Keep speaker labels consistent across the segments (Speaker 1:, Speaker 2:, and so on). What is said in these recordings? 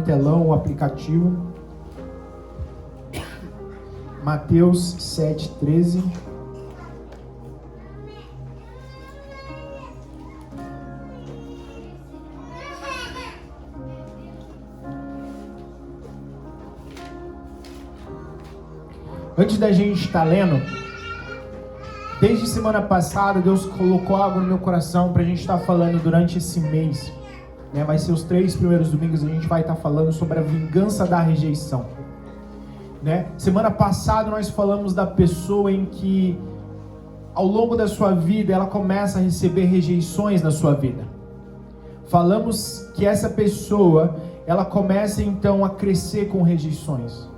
Speaker 1: telão o aplicativo. Mateus 7:13. Antes da gente estar lendo, desde semana passada, Deus colocou algo no meu coração para a gente estar falando durante esse mês. Vai ser os 3 primeiros domingos, a gente vai estar falando sobre a vingança da rejeição. Semana passada nós falamos da pessoa em que, ao longo da sua vida, ela começa a receber rejeições na sua vida. Falamos que essa pessoa, ela começa então a crescer com rejeições.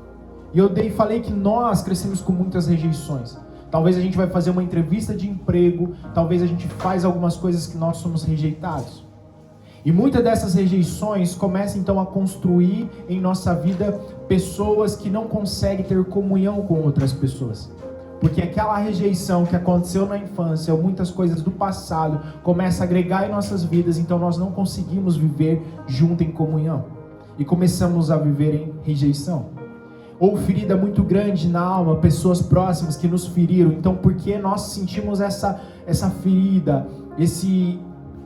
Speaker 1: E eu falei que nós crescemos com muitas rejeições. Talvez a gente vai fazer uma entrevista de emprego, talvez a gente faz algumas coisas que nós somos rejeitados. E muitas dessas rejeições começam então a construir em nossa vida pessoas que não conseguem ter comunhão com outras pessoas. Porque aquela rejeição que aconteceu na infância, ou muitas coisas do passado, começa a agregar em nossas vidas, então nós não conseguimos viver junto em comunhão. E começamos a viver em rejeição. Ou ferida muito grande na alma, pessoas próximas que nos feriram. Então, porque nós sentimos essa ferida, esse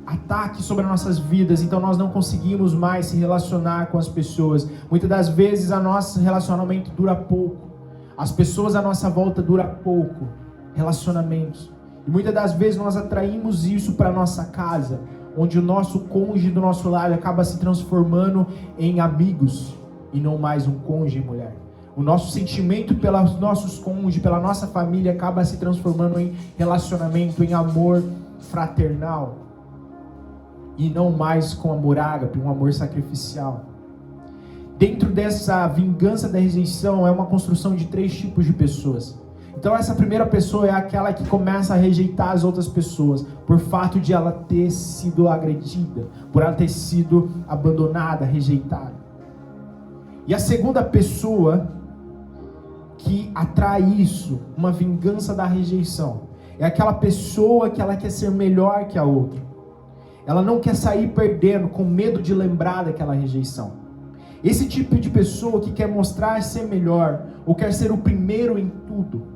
Speaker 1: ataque sobre as nossas vidas, então nós não conseguimos mais se relacionar com as pessoas. Muitas das vezes, o nosso relacionamento dura pouco. As pessoas à nossa volta duram pouco. Relacionamentos. E muitas das vezes nós atraímos isso para a nossa casa, onde o nosso cônjuge do nosso lado acaba se transformando em amigos, e não mais um cônjuge e mulher. O nosso sentimento pelos nossos cônjuges, pela nossa família, acaba se transformando em relacionamento, em amor fraternal. E não mais com amor ágape, um amor sacrificial. Dentro dessa vingança da rejeição, é uma construção de 3 tipos de pessoas. Então essa primeira pessoa é aquela que começa a rejeitar as outras pessoas, por fato de ela ter sido agredida, por ela ter sido abandonada, rejeitada. E a segunda pessoa que atrai isso, uma vingança da rejeição, é aquela pessoa que ela quer ser melhor que a outra. Ela não quer sair perdendo, com medo de lembrar daquela rejeição. Esse tipo de pessoa que quer mostrar ser melhor, ou quer ser o primeiro em tudo.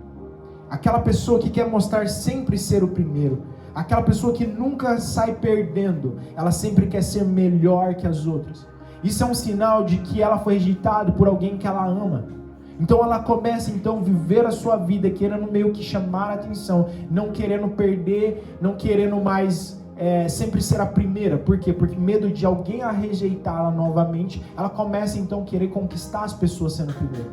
Speaker 1: Aquela pessoa que quer mostrar sempre ser o primeiro. Aquela pessoa que nunca sai perdendo, ela sempre quer ser melhor que as outras. Isso é um sinal de que ela foi rejeitada por alguém que ela ama. Então ela começa então a viver a sua vida querendo meio que chamar a atenção, não querendo perder, não querendo mais sempre ser a primeira. Por quê? Porque medo de alguém a rejeitá-la novamente, ela começa então a querer conquistar as pessoas sendo a primeira.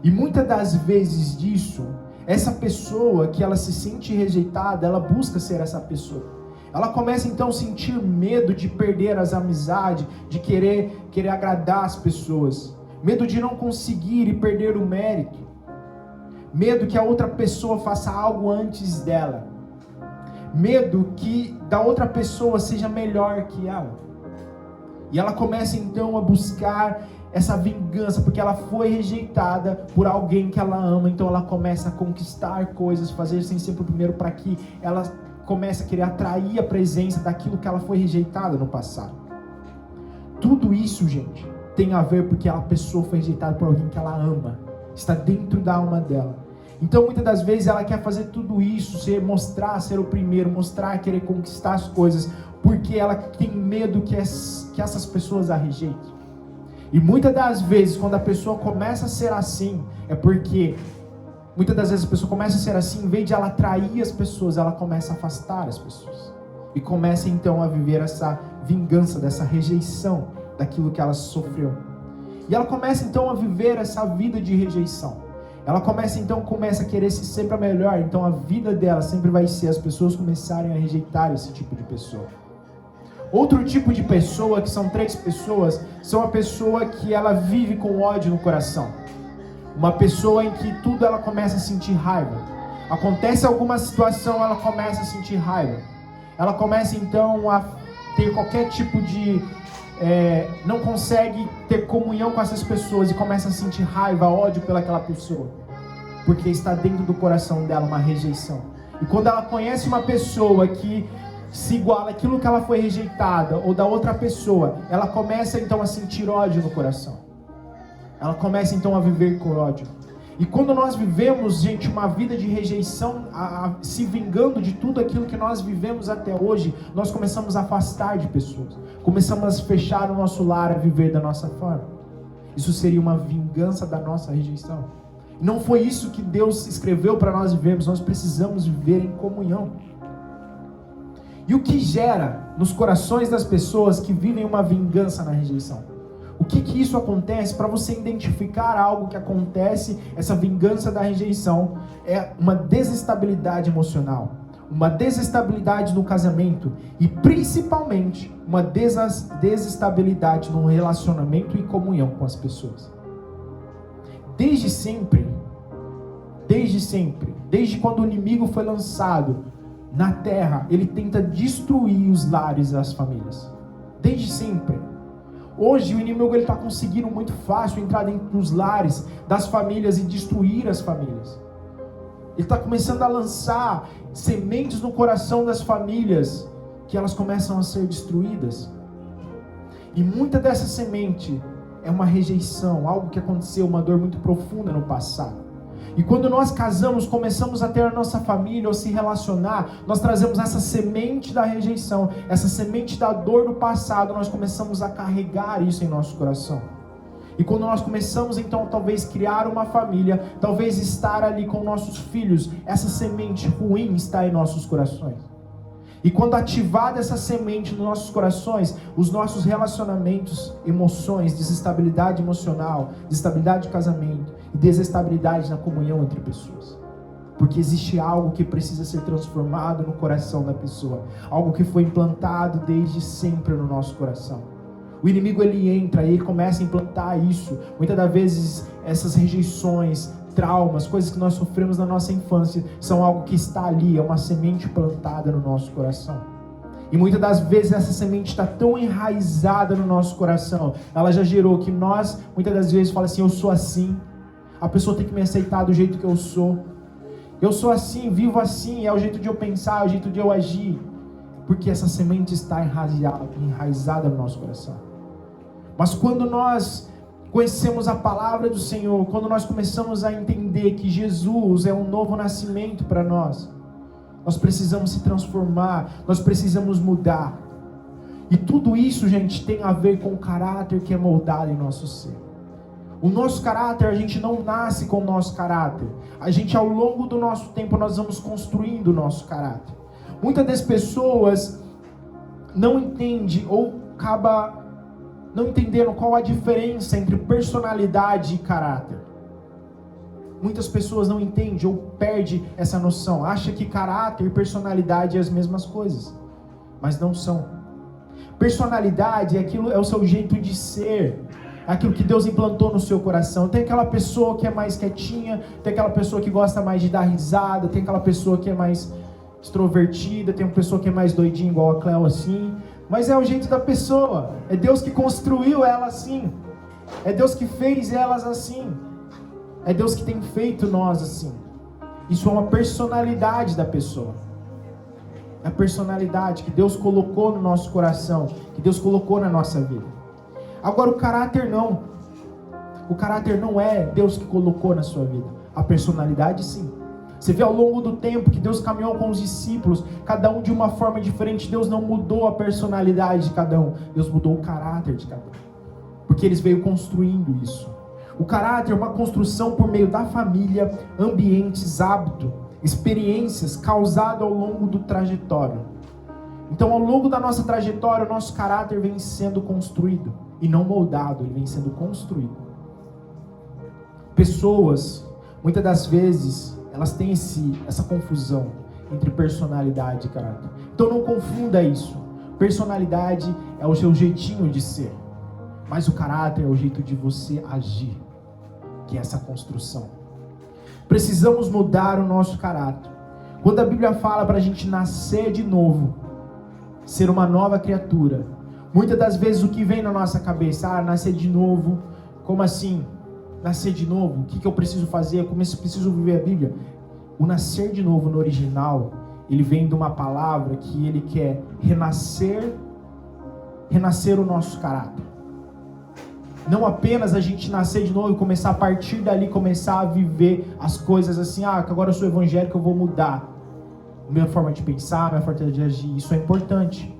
Speaker 1: E muitas das vezes disso, essa pessoa que ela se sente rejeitada, ela busca ser essa pessoa. Ela começa então a sentir medo de perder as amizades, de querer agradar as pessoas. Medo de não conseguir e perder o mérito. Medo que a outra pessoa faça algo antes dela. Medo que da outra pessoa seja melhor que ela. E ela começa então a buscar essa vingança, porque ela foi rejeitada por alguém que ela ama. Então ela começa a conquistar coisas, fazer sem ser o primeiro, para que ela comece a querer atrair a presença daquilo que ela foi rejeitada no passado. Tudo isso, gente, tem a ver porque a pessoa foi rejeitada por alguém que ela ama, está dentro da alma dela. Então muitas das vezes ela quer fazer tudo isso, mostrar ser o primeiro, mostrar, querer conquistar as coisas, porque ela tem medo que essas pessoas a rejeitem. E muitas das vezes quando a pessoa começa a ser assim, é porque muitas das vezes a pessoa começa a ser assim, em vez de ela atrair as pessoas, ela começa a afastar as pessoas. E começa então a viver essa vingança, dessa rejeição daquilo que ela sofreu. E ela começa então a viver essa vida de rejeição. Ela começa a querer ser sempre a melhor. Então a vida dela sempre vai ser as pessoas começarem a rejeitar esse tipo de pessoa. Outro tipo de pessoa, que são 3 pessoas, são a pessoa que ela vive com ódio no coração. Uma pessoa em que tudo ela começa a sentir raiva. Acontece alguma situação, ela começa a sentir raiva. Ela começa então a ter qualquer tipo de não consegue ter comunhão com essas pessoas e começa a sentir raiva, ódio pelaquela pessoa, porque está dentro do coração dela uma rejeição. E quando ela conhece uma pessoa que se iguala àquilo que ela foi rejeitada, ou da outra pessoa, ela começa então a sentir ódio no coração. Ela começa então a viver com ódio. E quando nós vivemos, gente, uma vida de rejeição, se vingando de tudo aquilo que nós vivemos até hoje, nós começamos a afastar de pessoas. Começamos a fechar o nosso lar, a viver da nossa forma. Isso seria uma vingança da nossa rejeição. Não foi isso que Deus escreveu para nós vivermos. Nós precisamos viver em comunhão. E o que gera nos corações das pessoas que vivem uma vingança na rejeição? O que isso acontece? Para você identificar algo que acontece, essa vingança da rejeição, é uma desestabilidade emocional, uma desestabilidade no casamento e principalmente uma desestabilidade no relacionamento e comunhão com as pessoas. Desde sempre, desde quando o inimigo foi lançado na terra, ele tenta destruir os lares e as famílias. Desde sempre. Hoje o inimigo está conseguindo muito fácil entrar dentro dos lares, das famílias e destruir as famílias. Ele está começando a lançar sementes no coração das famílias, que elas começam a ser destruídas. E muita dessa semente é uma rejeição, algo que aconteceu, uma dor muito profunda no passado. E quando nós casamos, começamos a ter a nossa família ou se relacionar, nós trazemos essa semente da rejeição, essa semente da dor do passado, nós começamos a carregar isso em nosso coração. E quando nós começamos então talvez criar uma família, talvez estar ali com nossos filhos, essa semente ruim está em nossos corações. E quando ativada essa semente nos nossos corações, os nossos relacionamentos, emoções, desestabilidade emocional, desestabilidade de casamento e desestabilidade na comunhão entre pessoas. Porque existe algo que precisa ser transformado no coração da pessoa. Algo que foi implantado desde sempre no nosso coração. O inimigo ele entra e ele começa a implantar isso. Muitas das vezes essas rejeições, traumas, coisas que nós sofremos na nossa infância, são algo que está ali, é uma semente plantada no nosso coração. E muitas das vezes essa semente está tão enraizada no nosso coração, ela já gerou que nós, muitas das vezes, falamos assim, eu sou assim, a pessoa tem que me aceitar do jeito que eu sou assim, vivo assim, é o jeito de eu pensar, é o jeito de eu agir, porque essa semente está enraizada no nosso coração. Mas quando nós conhecemos a palavra do Senhor, quando nós começamos a entender que Jesus é um novo nascimento para nós, nós precisamos se transformar, nós precisamos mudar. E tudo isso, gente, tem a ver com o caráter que é moldado em nosso ser. O nosso caráter, a gente não nasce com o nosso caráter. A gente, ao longo do nosso tempo, nós vamos construindo o nosso caráter. Muitas das pessoas não entendem ou acaba não entendendo qual a diferença entre personalidade e caráter. Muitas pessoas não entendem ou perdem essa noção. Acham que caráter e personalidade é as mesmas coisas. Mas não são. Personalidade é o seu jeito de ser. Aquilo que Deus implantou no seu coração. Tem aquela pessoa que é mais quietinha. Tem aquela pessoa que gosta mais de dar risada. Tem aquela pessoa que é mais extrovertida. Tem uma pessoa que é mais doidinha igual a Cleo assim. Mas é o jeito da pessoa. É Deus que construiu ela assim. É Deus que fez elas assim. É Deus que tem feito nós assim. Isso é uma personalidade da pessoa. É a personalidade que Deus colocou no nosso coração, que Deus colocou na nossa vida. Agora o caráter não. O caráter não é Deus que colocou na sua vida. A personalidade sim. Você vê ao longo do tempo que Deus caminhou com os discípulos, cada um de uma forma diferente. Deus não mudou a personalidade de cada um. Deus mudou o caráter de cada um. Porque eles veio construindo isso. O caráter é uma construção por meio da família, ambientes, hábito, experiências causadas ao longo do trajetório. Então, ao longo da nossa trajetória, o nosso caráter vem sendo construído. E não moldado, ele vem sendo construído. Pessoas, muitas das vezes, elas têm essa confusão entre personalidade e caráter. Então não confunda isso. Personalidade é o seu jeitinho de ser. Mas o caráter é o jeito de você agir. Que é essa construção. Precisamos mudar o nosso caráter. Quando a Bíblia fala para a gente nascer de novo, ser uma nova criatura, muitas das vezes o que vem na nossa cabeça, nascer de novo, como assim? Nascer de novo, o que eu preciso fazer? Como eu preciso viver a Bíblia? O nascer de novo no original, ele vem de uma palavra que ele quer renascer o nosso caráter. Não apenas a gente nascer de novo e começar a partir dali, começar a viver as coisas assim, que agora eu sou evangélico, eu vou mudar minha forma de pensar, minha forma de agir, isso é importante.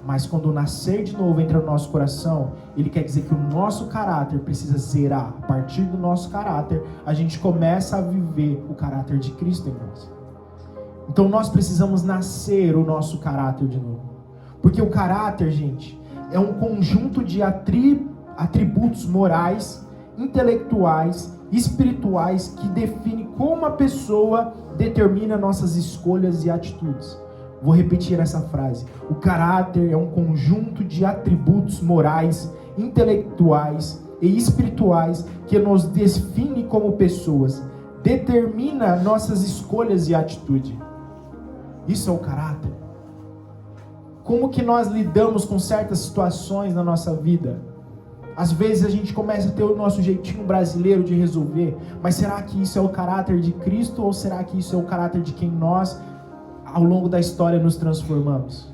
Speaker 1: Mas quando o nascer de novo entra no nosso coração, ele quer dizer que o nosso caráter precisa zerar. A partir do nosso caráter, a gente começa a viver o caráter de Cristo em nós. Então nós precisamos nascer o nosso caráter de novo. Porque o caráter, gente, é um conjunto de atributos morais, intelectuais, espirituais, que define como a pessoa determina nossas escolhas e atitudes. Vou repetir essa frase. O caráter é um conjunto de atributos morais, intelectuais e espirituais que nos define como pessoas, determina nossas escolhas e atitude. Isso é o caráter. Como que nós lidamos com certas situações na nossa vida? Às vezes a gente começa a ter o nosso jeitinho brasileiro de resolver, mas será que isso é o caráter de Cristo ou será que isso é o caráter de quem nós, ao longo da história, nos transformamos?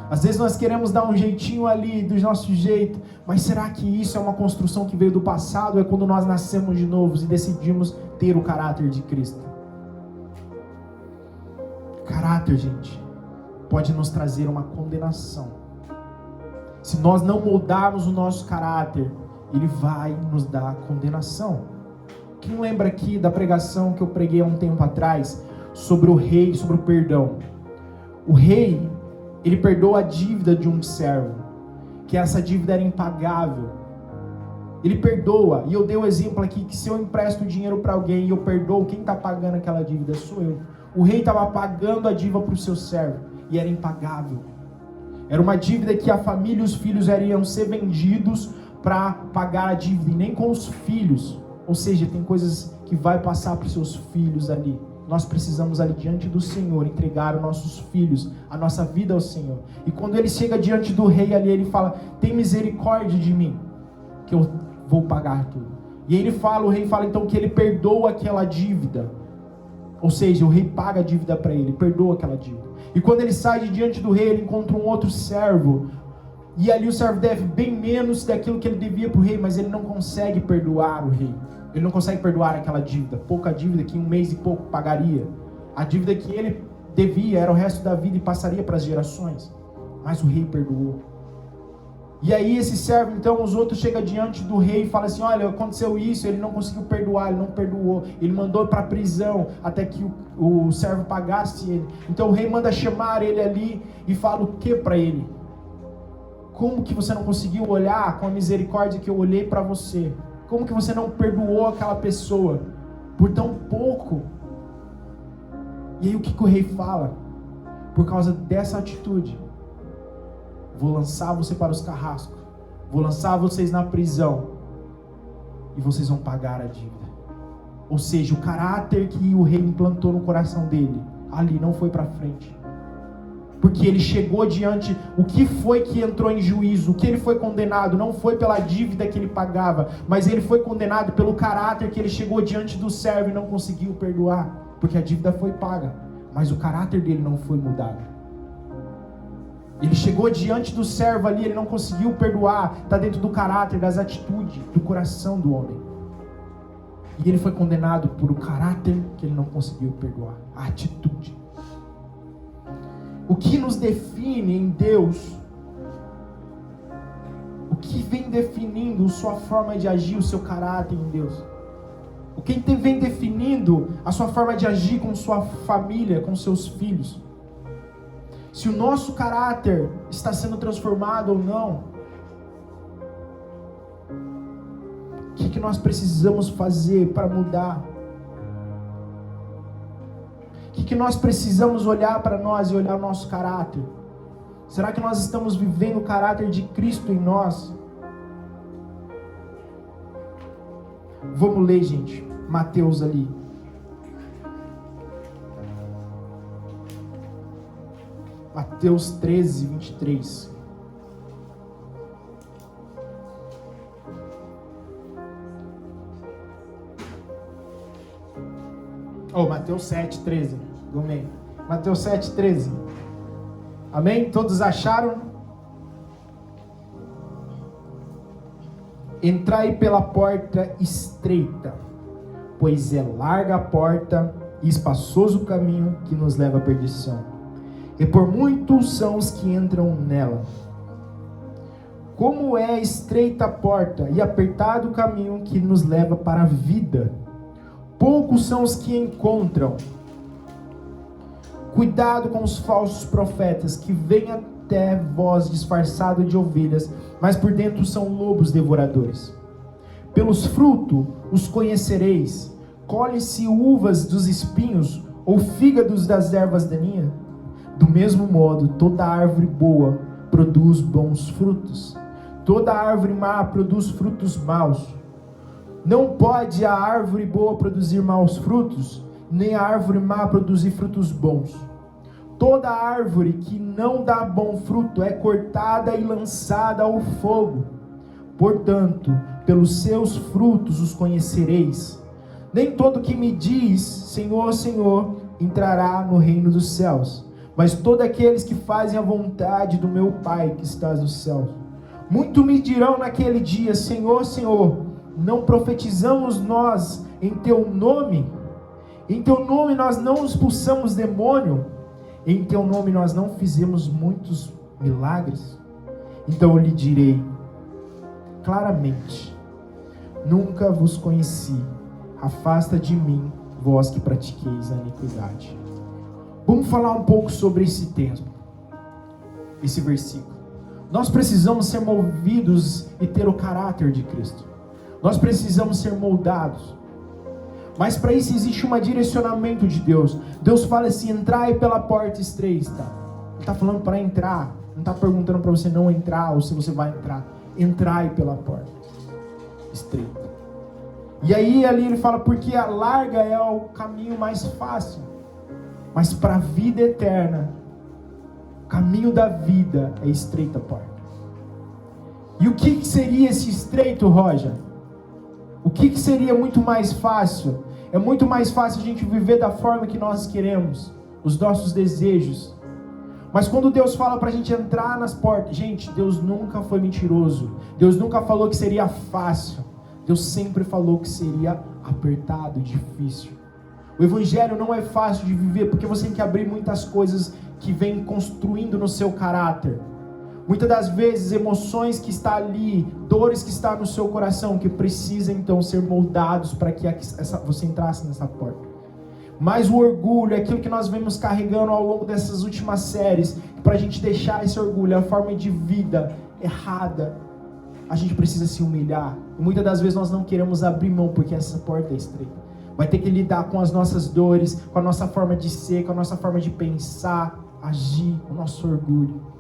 Speaker 1: Às vezes nós queremos dar um jeitinho ali, do nosso jeito, mas será que isso é uma construção que veio do passado ou é quando nós nascemos de novo e decidimos ter o caráter de Cristo? Caráter, gente, pode nos trazer uma condenação. Se nós não moldarmos o nosso caráter, ele vai nos dar condenação. Quem lembra aqui da pregação que eu preguei há um tempo atrás sobre o rei, sobre o perdão? O rei, ele perdoa a dívida de um servo, que essa dívida era impagável. Ele perdoa, e eu dei o exemplo aqui que se eu empresto dinheiro para alguém e eu perdoo, quem está pagando aquela dívida sou eu. O rei estava pagando a dívida para o seu servo, e era impagável. Era uma dívida que a família e os filhos iriam ser vendidos para pagar a dívida, e nem com os filhos. Ou seja, tem coisas que vai passar para os seus filhos ali. Nós precisamos ali diante do Senhor entregar os nossos filhos, a nossa vida ao Senhor. E quando ele chega diante do rei ali, ele fala: tem misericórdia de mim, que eu vou pagar tudo. E aí o rei fala então que ele perdoa aquela dívida. Ou seja, o rei paga a dívida para ele, perdoa aquela dívida. E quando ele sai de diante do rei, ele encontra um outro servo. E ali o servo deve bem menos daquilo que ele devia para o rei, mas ele não consegue perdoar o rei. Ele não consegue perdoar aquela dívida, pouca dívida que em um mês e pouco pagaria. A dívida que ele devia era o resto da vida e passaria para as gerações. Mas o rei perdoou. E aí esse servo, então, os outros chegam diante do rei e falam assim: olha, aconteceu isso, ele não conseguiu perdoar, ele não perdoou, ele mandou para a prisão até que o servo pagasse ele. Então o rei manda chamar ele ali e fala o que para ele? Como que você não conseguiu olhar com a misericórdia que eu olhei para você? Como que você não perdoou aquela pessoa por tão pouco? E aí o que o rei fala? Por causa dessa atitude, vou lançar você para os carrascos, vou lançar vocês na prisão, e vocês vão pagar a dívida. Ou seja, o caráter que o rei implantou no coração dele, ali não foi para frente. Porque ele chegou diante, o que foi que entrou em juízo, o que ele foi condenado, não foi pela dívida que ele pagava, mas ele foi condenado pelo caráter que ele chegou diante do servo e não conseguiu perdoar, porque a dívida foi paga, mas o caráter dele não foi mudado. Ele chegou diante do servo ali, ele não conseguiu perdoar, está dentro do caráter, das atitudes, do coração do homem. E ele foi condenado por o caráter que ele não conseguiu perdoar, a atitude. O que nos define em Deus, o que vem definindo sua forma de agir, o seu caráter em Deus, o que vem definindo a sua forma de agir com sua família, com seus filhos, se o nosso caráter está sendo transformado ou não, o que nós precisamos fazer para mudar? O que nós precisamos olhar para nós e olhar o nosso caráter? Será que nós estamos vivendo o caráter de Cristo em nós? Vamos ler, gente, Mateus ali. Mateus 13, 23. Mateus 7, 13. Mateus 7,13. Amém? Todos acharam? Entrai pela porta estreita, pois é larga a porta e espaçoso o caminho que nos leva à perdição, e por muitos são os que entram nela. Como é estreita a porta e apertado o caminho que nos leva para a vida, poucos são os que encontram. Cuidado com os falsos profetas que vêm até vós disfarçados de ovelhas, mas por dentro são lobos devoradores. Pelos frutos os conhecereis. Colhe-se uvas dos espinhos ou fígados das ervas daninhas? Do mesmo modo, toda árvore boa produz bons frutos. Toda árvore má produz frutos maus. Não pode a árvore boa produzir maus frutos, nem a árvore má produzir frutos bons. Toda árvore que não dá bom fruto é cortada e lançada ao fogo. Portanto, pelos seus frutos os conhecereis. Nem todo que me diz, Senhor, Senhor, entrará no reino dos céus, mas todos aqueles que fazem a vontade do meu Pai que está nos céus. Muito me dirão naquele dia, Senhor, Senhor, não profetizamos nós em teu nome? Em teu nome nós não expulsamos demônio? Em teu nome nós não fizemos muitos milagres? Então eu lhe direi claramente, nunca vos conheci, afasta de mim, vós que pratiqueis a iniquidade. Vamos falar um pouco sobre esse texto, esse versículo. Nós precisamos ser movidos e ter o caráter de Cristo. Nós precisamos ser moldados. Mas para isso existe um direcionamento de Deus. Deus fala assim, entrai pela porta estreita. Ele está falando para entrar. Não está perguntando para você não entrar ou se você vai entrar. Entrai pela porta estreita. E aí ali ele fala, porque a larga é o caminho mais fácil. Mas para a vida eterna, o caminho da vida é estreita a porta. E o que seria esse estreito, Roger? O que seria muito mais fácil? É muito mais fácil a gente viver da forma que nós queremos, os nossos desejos. Mas quando Deus fala para a gente entrar nas portas, gente, Deus nunca foi mentiroso. Deus nunca falou que seria fácil. Deus sempre falou que seria apertado, difícil. O evangelho não é fácil de viver, porque você tem que abrir muitas coisas que vem construindo no seu caráter. Muitas das vezes, emoções que estão ali, dores que estão no seu coração, que precisam então ser moldados para que você entrasse nessa porta. Mas o orgulho, aquilo que nós vemos carregando ao longo dessas últimas séries, para a gente deixar esse orgulho, a forma de vida errada, a gente precisa se humilhar. E muitas das vezes nós não queremos abrir mão, porque essa porta é estreita. Vai ter que lidar com as nossas dores, com a nossa forma de ser, com a nossa forma de pensar, agir, o nosso orgulho.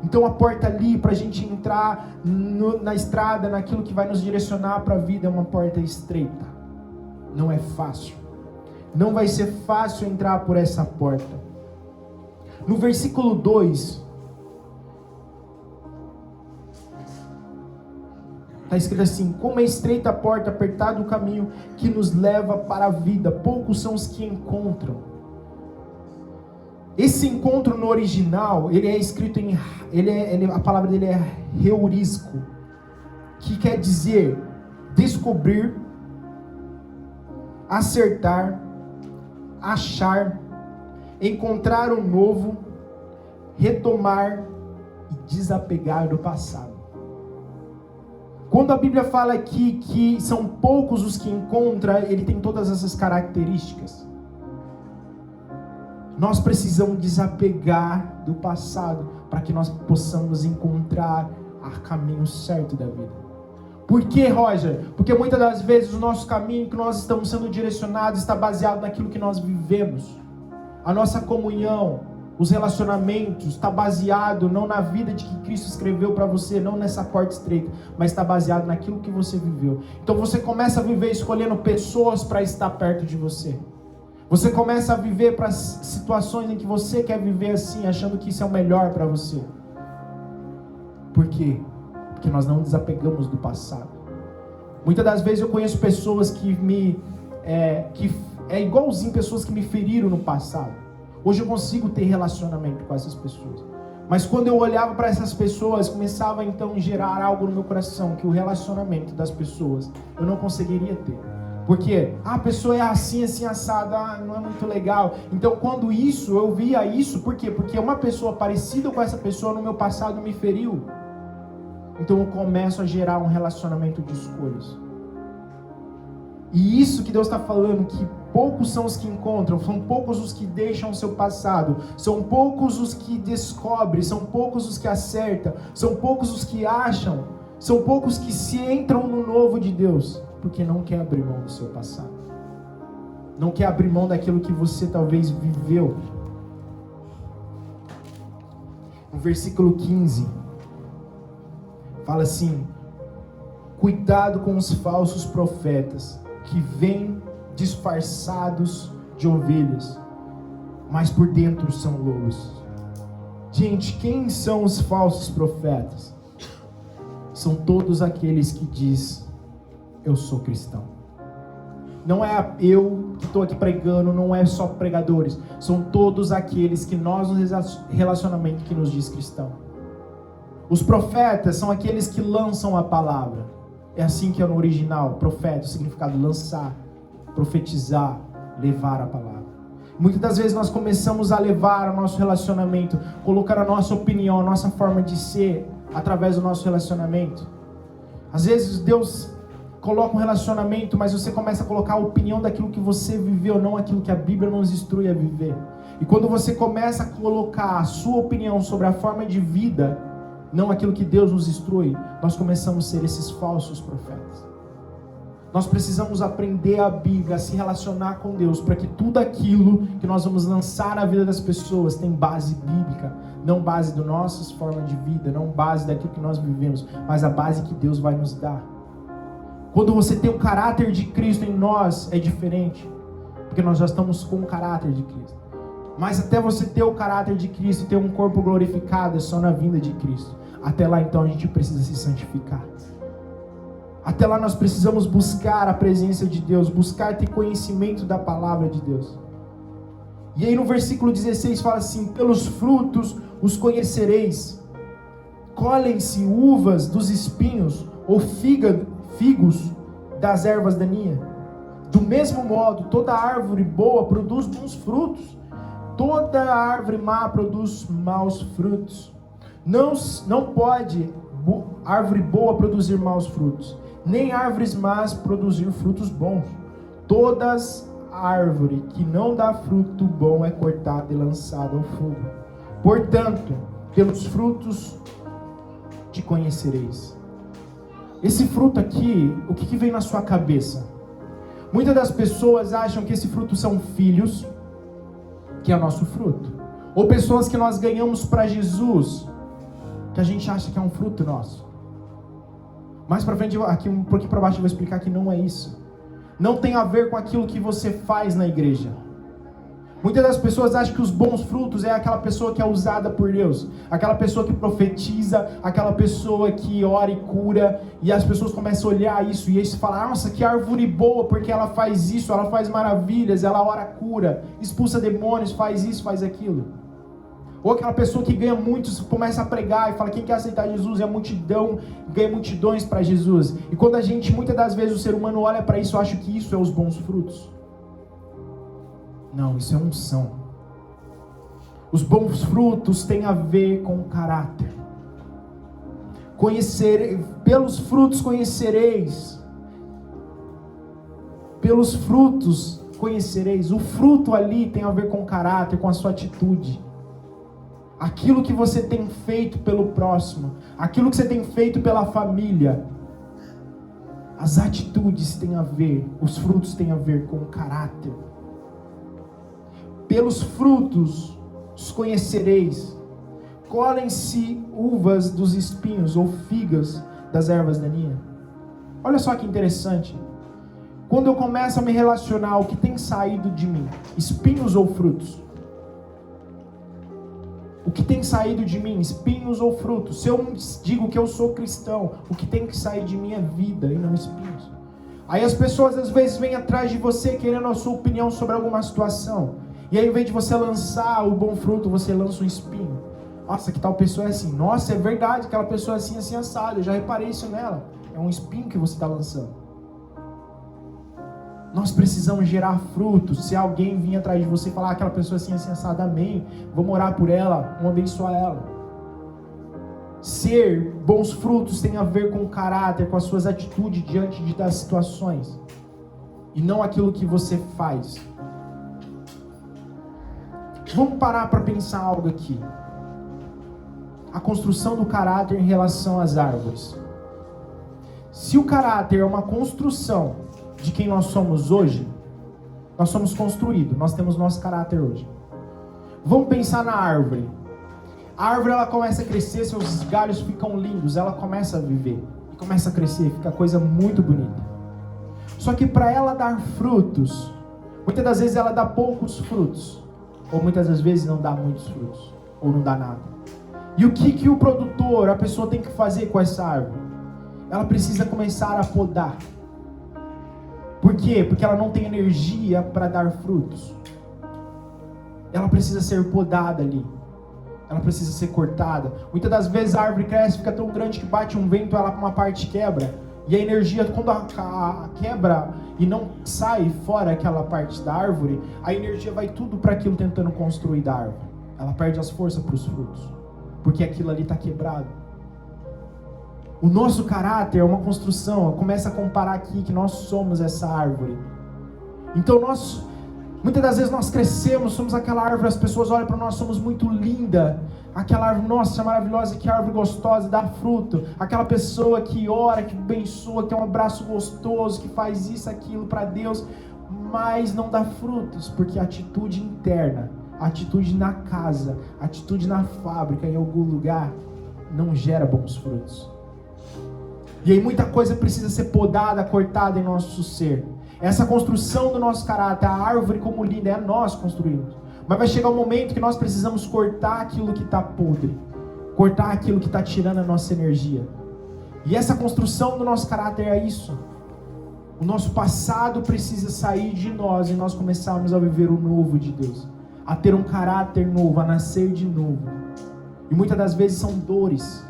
Speaker 1: Então a porta ali para a gente entrar na estrada, naquilo que vai nos direcionar para a vida, é uma porta estreita. Não é fácil. Não vai ser fácil entrar por essa porta. No versículo 2, está escrito assim, como é estreita a porta, apertado o caminho que nos leva para a vida, poucos são os que encontram. Esse encontro no original, ele é escrito em, a palavra dele é heurisco, que quer dizer descobrir, acertar, achar, encontrar o novo, retomar e desapegar do passado. Quando a Bíblia fala aqui que são poucos os que encontram, ele tem todas essas características. Nós precisamos desapegar do passado para que nós possamos encontrar o caminho certo da vida. Por que, Roger? Porque muitas das vezes o nosso caminho que nós estamos sendo direcionados está baseado naquilo que nós vivemos. A nossa comunhão, os relacionamentos, está baseado não na vida de que Cristo escreveu para você, não nessa porta estreita, mas está baseado naquilo que você viveu. Então você começa a viver escolhendo pessoas para estar perto de você. Você começa a viver para situações em que você quer viver assim, achando que isso é o melhor para você. Por quê? Porque nós não desapegamos do passado. Muitas das vezes eu conheço pessoas que é igualzinho pessoas que me feriram no passado. Hoje eu consigo ter relacionamento com essas pessoas. Mas quando eu olhava para essas pessoas, começava então a gerar algo no meu coração, que o relacionamento das pessoas eu não conseguiria ter. Porque a pessoa é assim, assim, assada, não é muito legal. Então quando eu via isso, por quê? Porque uma pessoa parecida com essa pessoa no meu passado me feriu. Então eu começo a gerar um relacionamento de escolhas. E isso que Deus está falando, que poucos são os que encontram, são poucos os que deixam o seu passado, são poucos os que descobrem, são poucos os que acertam, são poucos os que acham, são poucos que se entram no novo de Deus, porque não quer abrir mão do seu passado, não quer abrir mão daquilo que você talvez viveu. No versículo 15, fala assim: cuidado com os falsos profetas, que vêm disfarçados de ovelhas, mas por dentro são lobos. Gente, quem são os falsos profetas? São todos aqueles que diz: eu sou cristão. Não é eu que estou aqui pregando, não é só pregadores, são todos aqueles que nós no relacionamento que nos diz cristão. Os profetas são aqueles que lançam a palavra. É assim que é no original, profeta, o significado lançar, profetizar, levar a palavra. Muitas das vezes nós começamos a levar o nosso relacionamento, colocar a nossa opinião, a nossa forma de ser, através do nosso relacionamento. Às vezes Deus coloca um relacionamento, mas você começa a colocar a opinião daquilo que você viveu, não aquilo que a Bíblia nos instrui a viver. E quando você começa a colocar a sua opinião sobre a forma de vida, não aquilo que Deus nos instrui, nós começamos a ser esses falsos profetas. Nós precisamos aprender a Bíblia, a se relacionar com Deus, para que tudo aquilo que nós vamos lançar na vida das pessoas tem base bíblica, não base da nossa forma de vida, não base daquilo que nós vivemos, mas a base que Deus vai nos dar. Quando você tem o caráter de Cristo em nós, é diferente, porque nós já estamos com o caráter de Cristo. Mas até você ter o caráter de Cristo e ter um corpo glorificado, é só na vinda de Cristo. Até lá então a gente precisa se santificar. Até lá nós precisamos buscar a presença de Deus, buscar ter conhecimento da palavra de Deus. E aí no versículo 16 fala assim: pelos frutos os conhecereis. Colhem-se uvas dos espinhos ou figos das ervas daninhas. Do mesmo modo, toda árvore boa produz bons frutos, toda árvore má produz maus frutos. Não pode árvore boa produzir maus frutos, nem árvores más produzir frutos bons. Todas árvore que não dá fruto bom é cortada e lançada ao fogo. Portanto, pelos frutos te conhecereis. Esse fruto aqui, o que vem na sua cabeça? Muitas das pessoas acham que esse fruto são filhos, que é o nosso fruto, ou pessoas que nós ganhamos para Jesus, que a gente acha que é um fruto nosso. Mais para frente, aqui um pouquinho para baixo eu vou explicar que não é isso. Não tem a ver com aquilo que você faz na igreja. Muitas das pessoas acham que os bons frutos é aquela pessoa que é usada por Deus, aquela pessoa que profetiza, aquela pessoa que ora e cura, e as pessoas começam a olhar isso e eles falam: nossa, que árvore boa, porque ela faz isso, ela faz maravilhas, ela ora, cura, expulsa demônios, faz isso, faz aquilo. Ou aquela pessoa que ganha muitos, começa a pregar e fala: quem quer aceitar Jesus? E a multidão ganha multidões para Jesus. E quando a gente, muitas das vezes o ser humano olha para isso, eu acho que isso é os bons frutos. Não, isso é unção. Os bons frutos têm a ver com o caráter. Pelos frutos conhecereis. Pelos frutos conhecereis. O fruto ali tem a ver com o caráter, com a sua atitude. Aquilo que você tem feito pelo próximo, aquilo que você tem feito pela família. As atitudes têm a ver, os frutos têm a ver com o caráter. Pelos frutos os conhecereis. Colhem-se uvas dos espinhos ou figas das ervas daninhas. Olha só que interessante. Quando eu começo a me relacionar, o que tem saído de mim? Espinhos ou frutos? O que tem saído de mim? Espinhos ou frutos? Se eu digo que eu sou cristão, o que tem que sair de mim é vida e não espinhos. Aí as pessoas às vezes vêm atrás de você querendo a sua opinião sobre alguma situação. E aí, ao invés de você lançar o bom fruto, você lança um espinho. Nossa, que tal pessoa é assim? Nossa, é verdade, aquela pessoa é assim, assim, assado. Eu já reparei isso nela. É um espinho que você está lançando. Nós precisamos gerar frutos. Se alguém vir atrás de você e falar aquela pessoa assim, assim, assado, amém. Vamos orar por ela, vamos abençoar ela. Ser bons frutos tem a ver com o caráter, com as suas atitudes diante das situações. E não aquilo que você faz. Vamos parar para pensar algo aqui. A construção do caráter em relação às árvores. Se o caráter é uma construção de quem nós somos hoje, nós somos construídos, nós temos nosso caráter hoje. Vamos pensar na árvore. A árvore, ela começa a crescer, seus galhos ficam lindos, ela começa a viver, e começa a crescer, fica coisa muito bonita. Só que para ela dar frutos, muitas das vezes ela dá poucos frutos, ou muitas das vezes não dá muitos frutos, ou não dá nada. E o que o produtor, a pessoa tem que fazer com essa árvore? Ela precisa começar a podar. Por quê? Porque ela não tem energia para dar frutos. Ela precisa ser podada ali. Ela precisa ser cortada. Muitas das vezes a árvore cresce, fica tão grande que bate um vento, ela uma parte quebra. E a energia, quando a quebra e não sai fora aquela parte da árvore, a energia vai tudo para aquilo tentando construir da árvore. Ela perde as forças para os frutos. Porque aquilo ali está quebrado. O nosso caráter é uma construção. Começa a comparar aqui que nós somos essa árvore. Então muitas das vezes nós crescemos, somos aquela árvore, as pessoas olham para nós, somos muito linda. Aquela árvore, nossa, maravilhosa, que árvore gostosa, dá fruto. Aquela pessoa que ora, que abençoa, que tem um abraço gostoso, que faz isso, aquilo para Deus, mas não dá frutos, porque a atitude interna, a atitude na casa, a atitude na fábrica, em algum lugar, não gera bons frutos. E aí muita coisa precisa ser podada, cortada em nosso ser. Essa construção do nosso caráter, a árvore como linda, é nós construímos. Mas vai chegar um momento que nós precisamos cortar aquilo que está podre. Cortar aquilo que está tirando a nossa energia. E essa construção do nosso caráter é isso. O nosso passado precisa sair de nós e nós começarmos a viver o novo de Deus. A ter um caráter novo, a nascer de novo. E muitas das vezes são dores.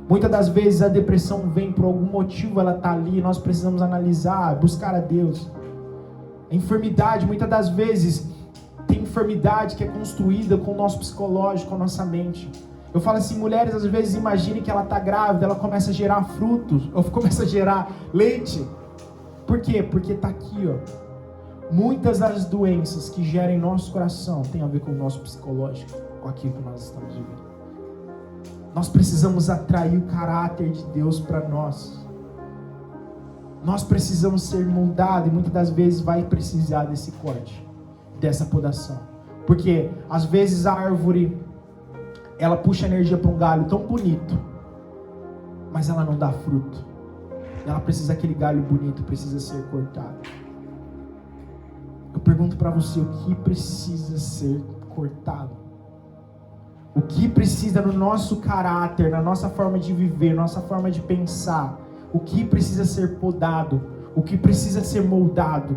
Speaker 1: Muitas das vezes a depressão vem por algum motivo, ela está ali, nós precisamos analisar, buscar a Deus. A enfermidade, muitas das vezes, tem enfermidade que é construída com o nosso psicológico, com a nossa mente. Eu falo assim, mulheres às vezes imaginem que ela está grávida, ela começa a gerar frutos, ou começa a gerar leite. Por quê? Porque está aqui, ó. Muitas das doenças que geram em nosso coração tem a ver com o nosso psicológico, com aquilo que nós estamos vivendo. Nós precisamos atrair o caráter de Deus para nós. Nós precisamos ser moldados e muitas das vezes vai precisar desse corte, dessa podação. Porque às vezes a árvore, ela puxa energia para um galho tão bonito, mas ela não dá fruto. Ela precisa, aquele galho bonito precisa ser cortado. Eu pergunto para você, o que precisa ser cortado? O que precisa no nosso caráter, na nossa forma de viver, nossa forma de pensar? O que precisa ser podado? O que precisa ser moldado?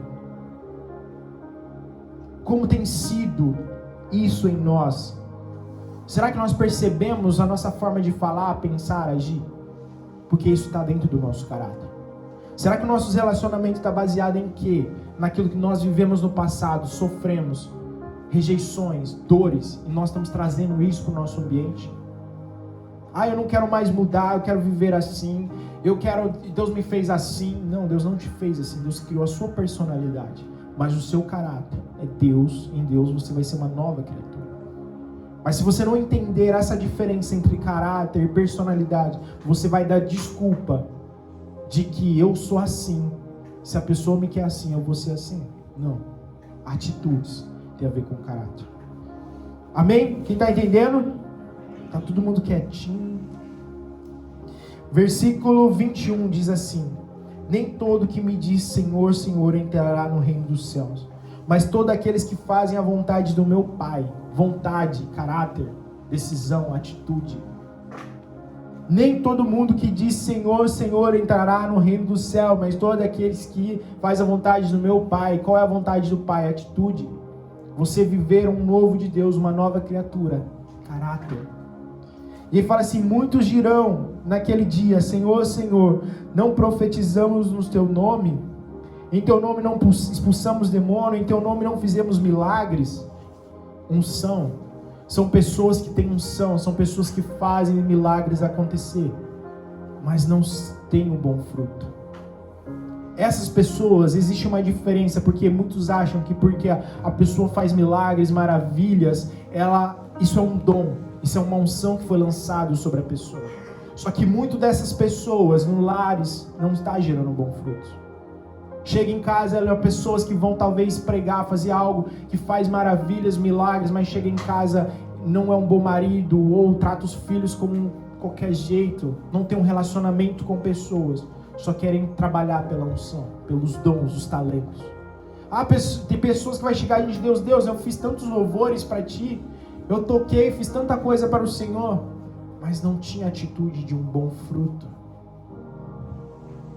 Speaker 1: Como tem sido isso em nós? Será que nós percebemos a nossa forma de falar, pensar, agir? Porque isso está dentro do nosso caráter. Será que o nosso relacionamento está baseado em quê? Naquilo que nós vivemos no passado, sofremos, rejeições, dores, e nós estamos trazendo isso para o nosso ambiente. Eu não quero mais mudar, eu quero viver assim, Deus me fez assim. Não, Deus não te fez assim, Deus criou a sua personalidade, mas o seu caráter é Deus. Em Deus você vai ser uma nova criatura. Mas se você não entender essa diferença entre caráter e personalidade, você vai dar desculpa de que eu sou assim, se a pessoa me quer assim, eu vou ser assim. Não, atitudes tem a ver com o caráter. Amém? Quem está entendendo? Está todo mundo quietinho. Versículo 21 diz assim: nem todo que me diz Senhor, Senhor entrará no reino dos céus, mas todos aqueles que fazem a vontade do meu Pai. Vontade, caráter, decisão, atitude. Nem todo mundo que diz Senhor, Senhor entrará no reino do céu, mas todos aqueles que fazem a vontade do meu Pai. Qual é a vontade do Pai? Atitude. você viver um novo de Deus, uma nova criatura, caráter. E ele fala assim: muitos dirão naquele dia: Senhor, Senhor, não profetizamos no teu nome? Em teu nome não expulsamos demônio? Em teu nome não fizemos milagres? Unção. São pessoas que têm unção, são pessoas que fazem milagres acontecer, mas não têm um bom fruto. Essas pessoas, existe uma diferença, porque muitos acham que porque a pessoa faz milagres, maravilhas, isso é um dom, isso é uma unção que foi lançado sobre a pessoa. Só que muitas dessas pessoas, no lares, não está gerando bom fruto. Chega em casa, ela é pessoas que vão talvez pregar, fazer algo que faz maravilhas, milagres, mas chega em casa, não é um bom marido, ou trata os filhos como qualquer jeito, não tem um relacionamento com pessoas, só querem trabalhar pela unção, pelos dons, os talentos. Tem pessoas que vai chegar diante de Deus: Deus, eu fiz tantos louvores para ti, eu toquei, fiz tanta coisa para o Senhor, mas não tinha atitude de um bom fruto.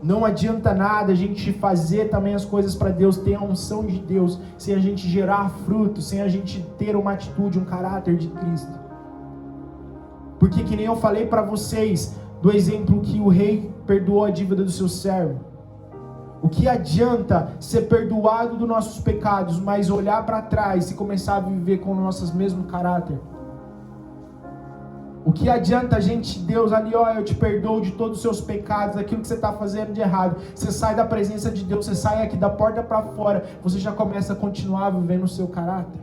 Speaker 1: Não adianta nada a gente fazer também as coisas para Deus, ter a unção de Deus, sem a gente gerar fruto, sem a gente ter uma atitude, um caráter de Cristo. Porque que nem eu falei para vocês, do exemplo que o rei perdoou a dívida do seu servo. O que adianta ser perdoado dos nossos pecados, mas olhar para trás e começar a viver com o nosso mesmo caráter? O que adianta a gente, Deus ali, eu te perdoo de todos os seus pecados, aquilo que você está fazendo de errado. Você sai da presença de Deus, você sai aqui da porta para fora, você já começa a continuar vivendo o seu caráter.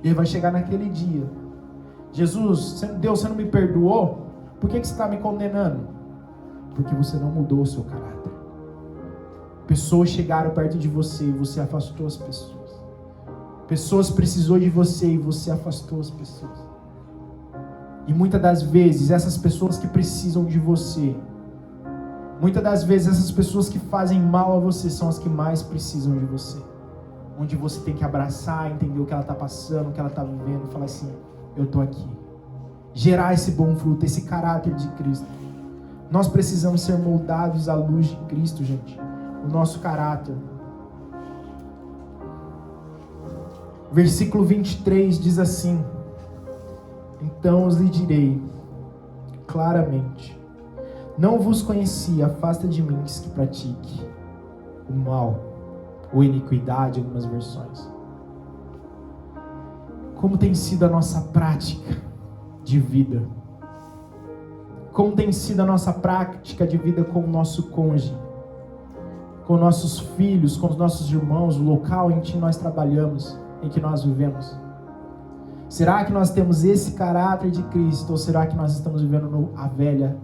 Speaker 1: E aí vai chegar naquele dia: Jesus, Deus, você não me perdoou? Por que você está me condenando? Porque você não mudou o seu caráter. Pessoas chegaram perto de você e você afastou as pessoas. Pessoas precisou de você e você afastou as pessoas. E muitas das vezes, essas pessoas que precisam de você, muitas das vezes essas pessoas que fazem mal a você, são as que mais precisam de você. Onde você tem que abraçar, entender o que ela está passando, o que ela está vivendo, e falar assim: eu estou aqui. Gerar esse bom fruto, esse caráter de Cristo. Nós precisamos ser moldados à luz de Cristo, gente. O nosso caráter. Versículo 23 diz assim: então os lhe direi claramente: não vos conheci, afasta de mim que pratique o mal, ou iniquidade, algumas versões. Como tem sido a nossa prática de vida? Como tem sido a nossa prática de vida com o nosso cônjuge, com nossos filhos, com os nossos irmãos, o local em que nós trabalhamos, em que nós vivemos? Será que nós temos esse caráter de Cristo, ou será que nós estamos vivendo a velha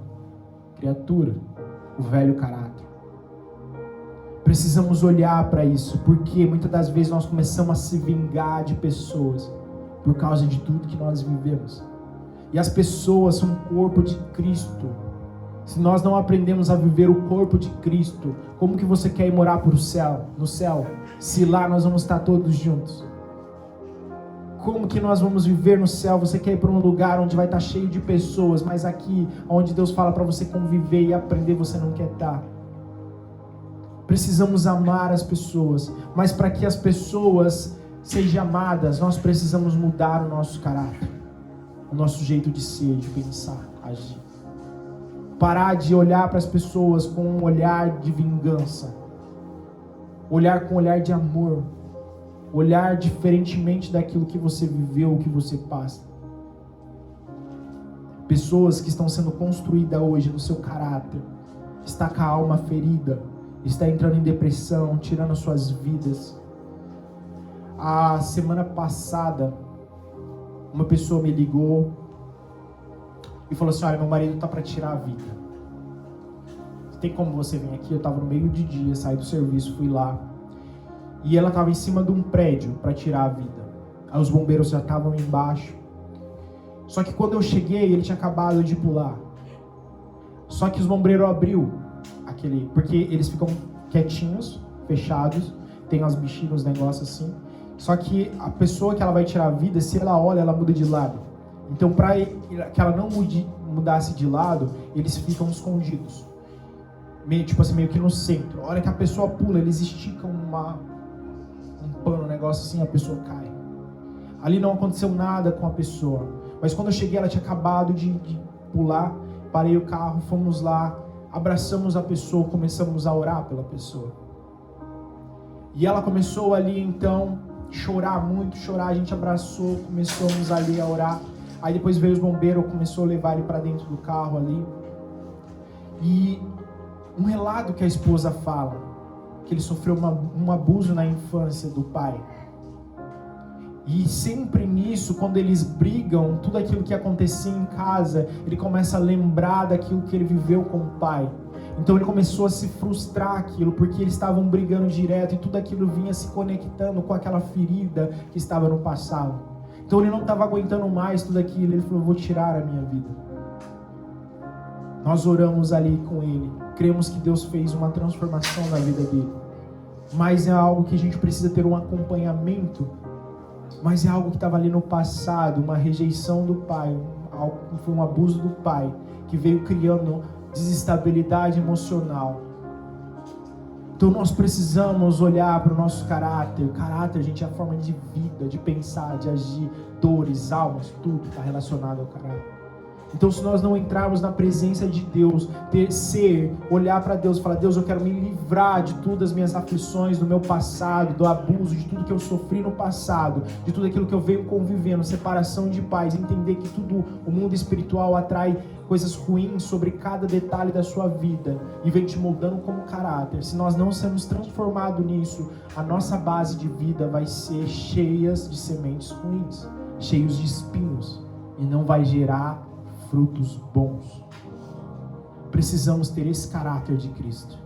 Speaker 1: criatura, o velho caráter? Precisamos olhar para isso, porque muitas das vezes nós começamos a se vingar de pessoas por causa de tudo que nós vivemos. E as pessoas são o corpo de Cristo. Se nós não aprendemos a viver o corpo de Cristo, como que você quer ir morar no céu, se lá nós vamos estar todos juntos? Como que nós vamos viver no céu? Você quer ir para um lugar onde vai estar cheio de pessoas, mas aqui, onde Deus fala para você conviver e aprender, você não quer estar. Precisamos amar as pessoas, mas para que as pessoas sejam amadas, nós precisamos mudar o nosso caráter, o nosso jeito de ser, de pensar, agir. Parar de olhar para as pessoas com um olhar de vingança, olhar com um olhar de amor, olhar diferentemente daquilo que você viveu, o que você passa. Pessoas que estão sendo construídas hoje no seu caráter, está com a alma ferida, está entrando em depressão, tirando as suas vidas. A semana passada, uma pessoa me ligou e falou assim: olha, meu marido está para tirar a vida. Tem como você vir aqui? Eu estava no meio de dia, saí do serviço, fui lá. E ela estava em cima de um prédio para tirar a vida. Aí os bombeiros já estavam embaixo. Só que quando eu cheguei, ele tinha acabado de pular. Só que os bombeiros abriu porque eles ficam quietinhos, fechados, tem as bexigas, os negócios assim. Só que a pessoa que ela vai tirar a vida, se ela olha, ela muda de lado. Então, para que ela não mudasse de lado, eles ficam escondidos. Meio que no centro. A hora que a pessoa pula, eles esticam um pano, um negócio assim, a pessoa cai. Ali não aconteceu nada com a pessoa. Mas quando eu cheguei, ela tinha acabado de pular. Parei o carro, fomos lá, abraçamos a pessoa, começamos a orar pela pessoa. E ela começou ali então chorar, muito chorar. A gente abraçou, começamos ali a orar. Aí depois veio os bombeiros, começou a levar ele para dentro do carro ali. E um relato que a esposa fala, que ele sofreu um abuso na infância do pai. E sempre nisso, quando eles brigam, tudo aquilo que acontecia em casa, ele começa a lembrar daquilo que ele viveu com o pai. Então ele começou a se frustrar aquilo, porque eles estavam brigando direto e tudo aquilo vinha se conectando com aquela ferida que estava no passado. Então ele não estava aguentando mais tudo aquilo, ele falou, vou tirar a minha vida. Nós oramos ali com ele, cremos que Deus fez uma transformação na vida dele. Mas é algo que a gente precisa ter um acompanhamento. Mas é algo que estava ali no passado, uma rejeição do pai, foi um abuso do pai, que veio criando desestabilidade emocional. Então nós precisamos olhar para o nosso caráter. Caráter, gente, é a forma de vida, de pensar, de agir, dores, almas, tudo está relacionado ao caráter. Então se nós não entrarmos na presença de Deus, olhar para Deus e falar, Deus, eu quero me livrar de todas as minhas aflições do meu passado, do abuso, de tudo que eu sofri no passado, de tudo aquilo que eu venho convivendo, separação de pais, entender que tudo, o mundo espiritual atrai coisas ruins sobre cada detalhe da sua vida e vem te moldando como caráter. Se nós não sermos transformados nisso, a nossa base de vida vai ser cheia de sementes ruins, cheios de espinhos, e não vai gerar frutos bons. Precisamos ter esse caráter de Cristo,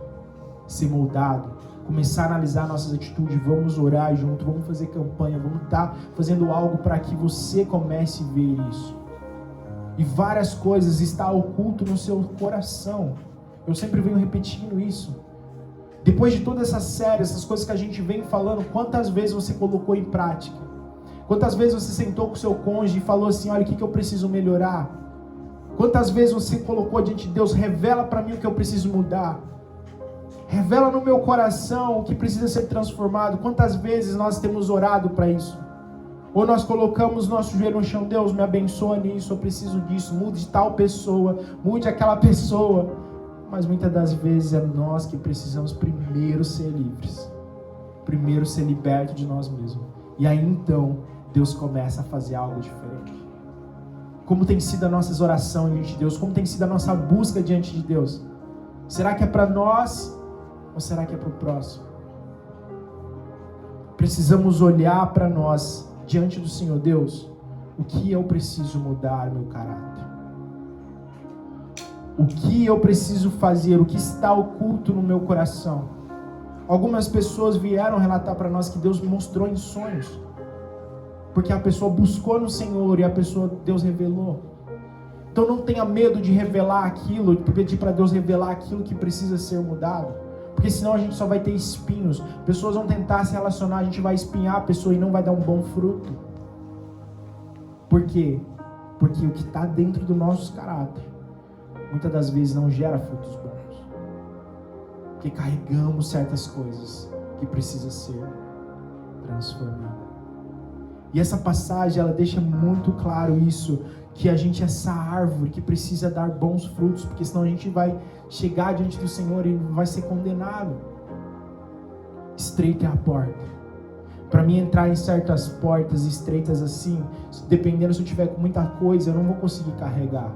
Speaker 1: ser moldado, começar a analisar nossas atitudes. Vamos orar junto, vamos fazer campanha, vamos estar fazendo algo para que você comece a ver isso. E várias coisas estão ocultas no seu coração. Eu sempre venho repetindo isso. Depois de toda essa série, essas coisas que a gente vem falando, quantas vezes você colocou em prática? Quantas vezes você sentou com o seu cônjuge e falou assim, olha, o que eu preciso melhorar? Quantas vezes você colocou diante de Deus, revela para mim o que eu preciso mudar. Revela no meu coração o que precisa ser transformado. Quantas vezes nós temos orado para isso? Ou nós colocamos nosso joelho no chão, Deus, me abençoa nisso, eu preciso disso, mude tal pessoa, mude aquela pessoa. Mas muitas das vezes é nós que precisamos primeiro ser livres. Primeiro ser libertos de nós mesmos. E aí então, Deus começa a fazer algo diferente. Como tem sido as nossas orações diante de Deus? Como tem sido a nossa busca diante de Deus? Será que é para nós? Ou será que é para o próximo? Precisamos olhar para nós, diante do Senhor. Deus, o que eu preciso mudar no meu caráter? O que eu preciso fazer? O que está oculto no meu coração? Algumas pessoas vieram relatar para nós que Deus mostrou em sonhos. Porque a pessoa buscou no Senhor e Deus revelou. Então não tenha medo de revelar aquilo, de pedir para Deus revelar aquilo que precisa ser mudado. Porque senão a gente só vai ter espinhos. Pessoas vão tentar se relacionar, a gente vai espinhar a pessoa e não vai dar um bom fruto. Por quê? Porque o que está dentro do nosso caráter, muitas das vezes não gera frutos bons. Porque carregamos certas coisas que precisam ser transformadas. E essa passagem, ela deixa muito claro isso, que a gente é essa árvore que precisa dar bons frutos, porque senão a gente vai chegar diante do Senhor e vai ser condenado. Estreita é a porta. Para mim entrar em certas portas estreitas assim, dependendo se eu tiver com muita coisa, eu não vou conseguir carregar.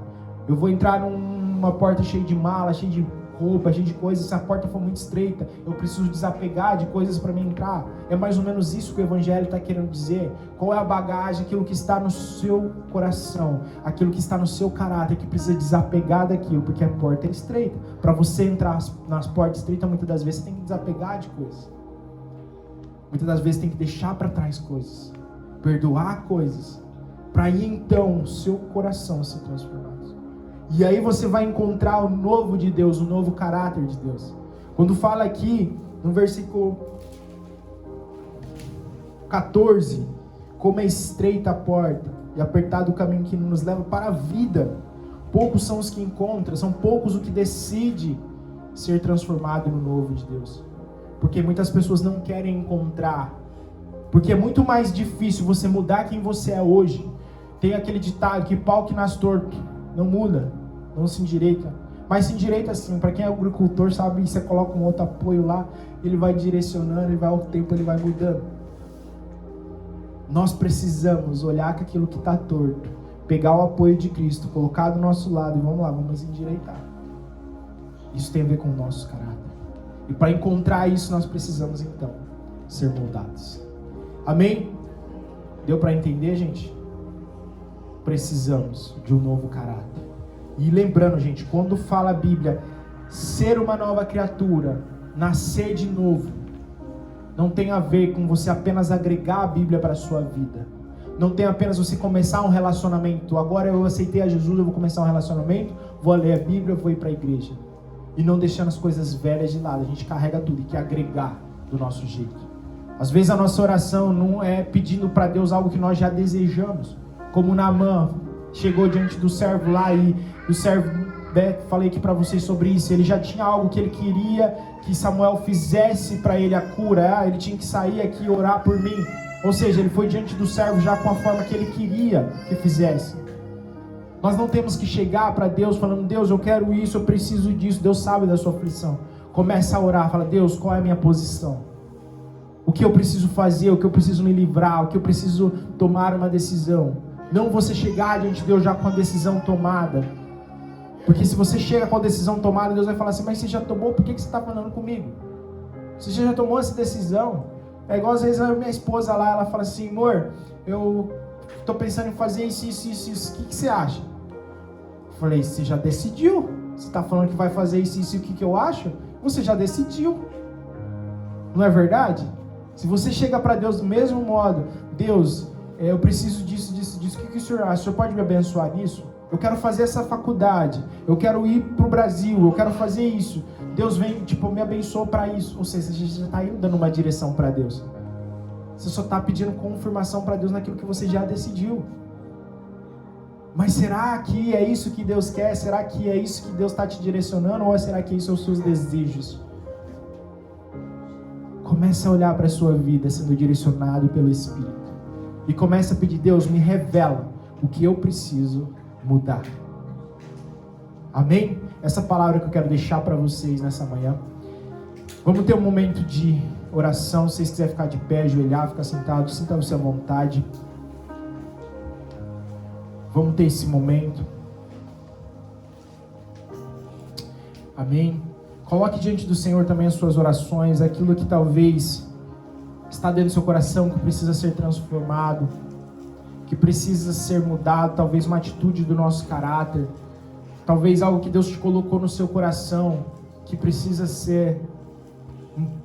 Speaker 1: Eu vou entrar numa porta cheia de mala, cheia de roupa, cheia de coisas, se a porta for muito estreita, eu preciso desapegar de coisas para mim entrar. É mais ou menos isso que o Evangelho está querendo dizer. Qual é a bagagem, aquilo que está no seu coração, aquilo que está no seu caráter, que precisa desapegar daquilo, porque a porta é estreita. Para você entrar nas portas estreitas, muitas das vezes você tem que desapegar de coisas. Muitas das vezes tem que deixar para trás coisas, perdoar coisas, para aí então o seu coração se transformar. E aí você vai encontrar o novo de Deus, o novo caráter de Deus. Quando fala aqui, no versículo 14, como é estreita a porta e apertado o caminho que nos leva para a vida, poucos são os que encontram, são poucos os que decidem ser transformado no novo de Deus. Porque muitas pessoas não querem encontrar, Porque é muito mais difícil você mudar quem você é hoje. Tem aquele ditado que pau que nasce torto não muda, não se endireita. Mas se endireita assim, para quem é agricultor sabe, você coloca um outro apoio lá, ele vai direcionando, ele vai ao tempo, ele vai mudando. Nós precisamos olhar com aquilo que está torto, pegar o apoio de Cristo, colocar do nosso lado e vamos lá, vamos endireitar. Isso tem a ver com o nosso caráter. E para encontrar isso nós precisamos então ser moldados. Amém? Deu para entender, gente? Precisamos de um novo caráter. E lembrando, gente, quando fala a Bíblia, ser uma nova criatura, nascer de novo, não tem a ver com você apenas agregar a Bíblia para a sua vida. Não tem apenas você começar um relacionamento. Agora eu aceitei a Jesus, eu vou começar um relacionamento, vou ler a Bíblia, vou ir para a igreja. E não deixando as coisas velhas de lado. A gente carrega tudo e quer agregar do nosso jeito. Às vezes a nossa oração não é pedindo para Deus algo que nós já desejamos. Como Naamã chegou diante do servo lá e o servo, falei aqui para vocês sobre isso, ele já tinha algo que ele queria que Samuel fizesse para ele a cura. Ele tinha que sair aqui e orar por mim. Ou seja, ele foi diante do servo já com a forma que ele queria que fizesse. Nós não temos que chegar para Deus falando, Deus, eu quero isso, eu preciso disso. Deus sabe da sua aflição. Começa a orar, fala, Deus, qual é a minha posição? O que eu preciso fazer, o que eu preciso me livrar, o que eu preciso tomar uma decisão. Não você chegar diante de Deus já com a decisão tomada. Porque se você chega com a decisão tomada, Deus vai falar assim, mas você já tomou, por que você está falando comigo? Você já tomou essa decisão? É igual às vezes a minha esposa lá, ela fala assim, amor, eu estou pensando em fazer isso, o que você acha? Eu falei, você já decidiu? Você está falando que vai fazer isso, o que eu acho? Você já decidiu. Não é verdade? Se você chega para Deus do mesmo modo, Deus, eu preciso disso, o que o Senhor acha? O Senhor pode me abençoar nisso? Eu quero fazer essa faculdade, eu quero ir para o Brasil, eu quero fazer isso. Deus vem, me abençoou para isso. Ou seja, você já está indo dando uma direção para Deus. Você só está pedindo confirmação para Deus naquilo que você já decidiu. Mas será que é isso que Deus quer? Será que é isso que Deus está te direcionando? Ou será que isso são os seus desejos? Comece a olhar para a sua vida sendo direcionado pelo Espírito. E comece a pedir, Deus, me revela o que eu preciso mudar. Amém? Essa palavra que eu quero deixar para vocês nessa manhã. Vamos ter um momento de oração. Se vocês quiserem ficar de pé, ajoelhar, ficar sentado, sinta-se à vontade. Vamos ter esse momento. Amém? Coloque diante do Senhor também as suas orações, aquilo que talvez está dentro do seu coração, que precisa ser transformado, que precisa ser mudado, talvez uma atitude do nosso caráter, talvez algo que Deus te colocou no seu coração, que precisa ser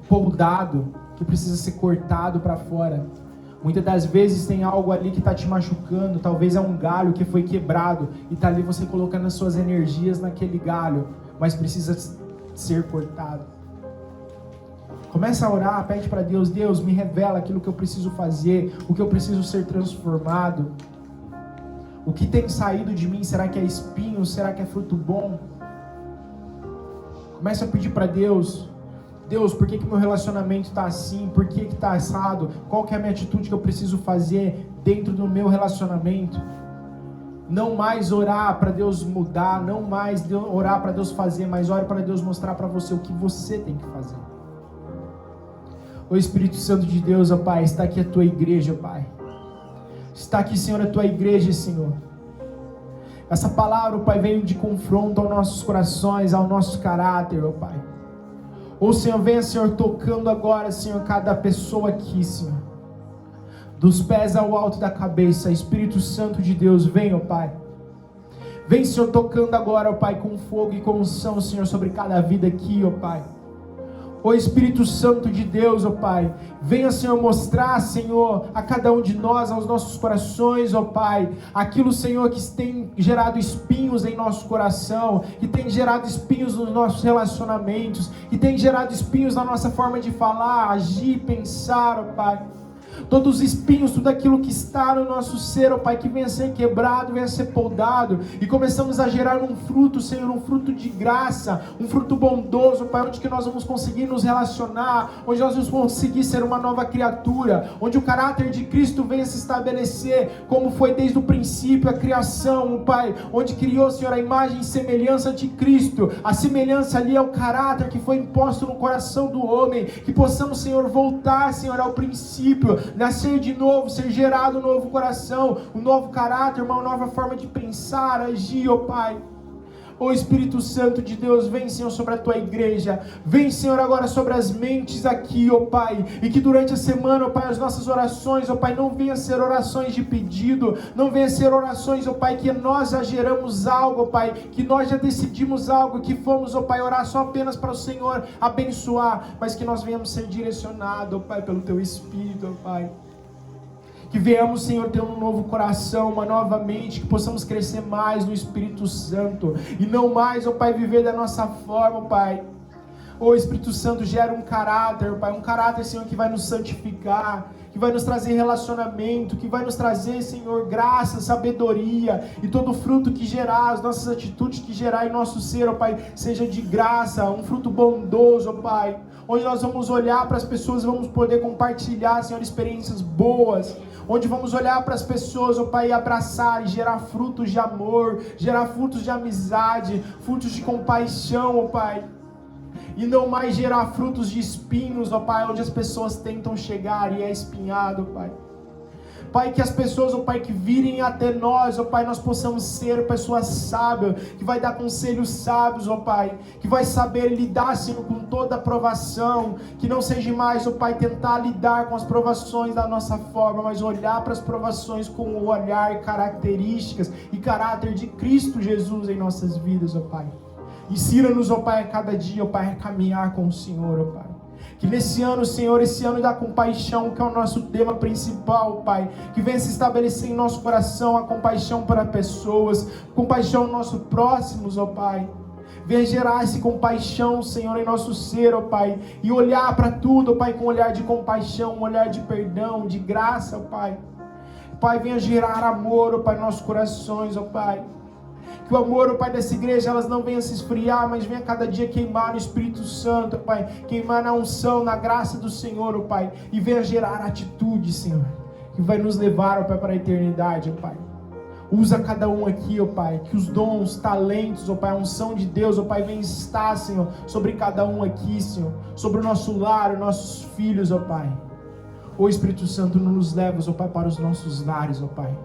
Speaker 1: podado, que precisa ser cortado para fora. Muitas das vezes tem algo ali que está te machucando, talvez é um galho que foi quebrado, e está ali você colocando as suas energias naquele galho, mas precisa ser cortado. Começa a orar, pede para Deus, Deus, me revela aquilo que eu preciso fazer, o que eu preciso ser transformado. O que tem saído de mim, será que é espinho, será que é fruto bom? Começa a pedir para Deus, Deus, por que meu relacionamento está assim? Por que está assado? Qual que é a minha atitude que eu preciso fazer dentro do meu relacionamento? Não mais orar para Deus mudar, não mais orar para Deus fazer, mas ore para Deus mostrar para você o que você tem que fazer. Ô Espírito Santo de Deus, ó Pai, está aqui a tua igreja, Pai. Está aqui, Senhor, a tua igreja, Senhor. Essa palavra, Pai, veio de confronto aos nossos corações, ao nosso caráter, ó Pai. Ô Senhor, venha, Senhor, tocando agora, Senhor, cada pessoa aqui, Senhor. Dos pés ao alto da cabeça, Espírito Santo de Deus, vem, ó Pai. Vem, Senhor, tocando agora, ó Pai, com fogo e com unção, Senhor, sobre cada vida aqui, ó Pai. Ó Espírito Santo de Deus, ó Pai, venha, Senhor, mostrar, Senhor, a cada um de nós, aos nossos corações, ó Pai, aquilo, Senhor, que tem gerado espinhos em nosso coração, que tem gerado espinhos nos nossos relacionamentos, que tem gerado espinhos na nossa forma de falar, agir, pensar, ó Pai. Todos os espinhos, tudo aquilo que está no nosso ser, ó Pai, que venha a ser quebrado, venha a ser podado, e começamos a gerar um fruto, Senhor, um fruto de graça, um fruto bondoso, Pai, onde que nós vamos conseguir nos relacionar, onde nós vamos conseguir ser uma nova criatura, onde o caráter de Cristo venha se estabelecer, como foi desde o princípio a criação, Pai, onde criou, Senhor, a imagem e semelhança de Cristo. A semelhança ali é o caráter que foi imposto no coração do homem, que possamos, Senhor, voltar, Senhor, ao princípio, nascer de novo, ser gerado um novo coração, um novo caráter, uma nova forma de pensar, agir, ó Pai. Ó Espírito Santo de Deus, vem, Senhor, sobre a Tua igreja. Vem, Senhor, agora sobre as mentes aqui, ó Pai. E que durante a semana, ó Pai, as nossas orações, ó Pai, não venham ser orações de pedido. Não venham ser orações, ó Pai, que nós já geramos algo, ó Pai. Que nós já decidimos algo, que fomos, ó Pai, orar só apenas para o Senhor abençoar. Mas que nós venhamos ser direcionados, ó Pai, pelo Teu Espírito, ó Pai. Que venhamos, Senhor, ter um novo coração, uma nova mente, que possamos crescer mais no Espírito Santo, e não mais, ó Pai, viver da nossa forma, ó Pai. Ó Espírito Santo, gera um caráter, ó Pai, um caráter, Senhor, que vai nos santificar, que vai nos trazer relacionamento, que vai nos trazer, Senhor, graça, sabedoria, e todo fruto que gerar, as nossas atitudes que gerar em nosso ser, ó Pai, seja de graça, um fruto bondoso, ó Pai, onde nós vamos olhar para as pessoas, vamos poder compartilhar, Senhor, experiências boas, onde vamos olhar para as pessoas, ó Pai, e abraçar e gerar frutos de amor, gerar frutos de amizade, frutos de compaixão, ó Pai, e não mais gerar frutos de espinhos, ó Pai, onde as pessoas tentam chegar e é espinhado, ó Pai. Pai, que as pessoas, ó Pai, que virem até nós, ó Pai, nós possamos ser pessoas sábias, que vai dar conselhos sábios, ó Pai, que vai saber lidar, Senhor, com toda a provação, que não seja mais, ó Pai, tentar lidar com as provações da nossa forma, mas olhar para as provações com o olhar, características e caráter de Cristo Jesus em nossas vidas, ó Pai. Ensina-nos, ó Pai, a cada dia, ó Pai, a caminhar com o Senhor, ó Pai. Que nesse ano, Senhor, esse ano da compaixão, que é o nosso tema principal, Pai, que venha se estabelecer em nosso coração a compaixão para pessoas, compaixão aos nossos próximos, ó Pai. Venha gerar essa compaixão, Senhor, em nosso ser, ó Pai, e olhar para tudo, ó Pai, com um olhar de compaixão, um olhar de perdão, de graça, ó Pai. Pai, venha gerar amor, ó Pai, em nossos corações, ó Pai. Que o amor, ó Pai, dessa igreja, elas não venham se esfriar, mas venha cada dia queimar no Espírito Santo, ó Pai, queimar na unção, na graça do Senhor, ó Pai, e venha gerar atitude, Senhor, que vai nos levar, ó Pai, para a eternidade, ó Pai. Usa cada um aqui, ó Pai, que os dons, talentos, ó Pai, a unção de Deus, ó Pai, venha estar, Senhor, sobre cada um aqui, Senhor, sobre o nosso lar, os nossos filhos, ó Pai. Ó Espírito Santo, nos leva, ó Pai, para os nossos lares, ó Pai.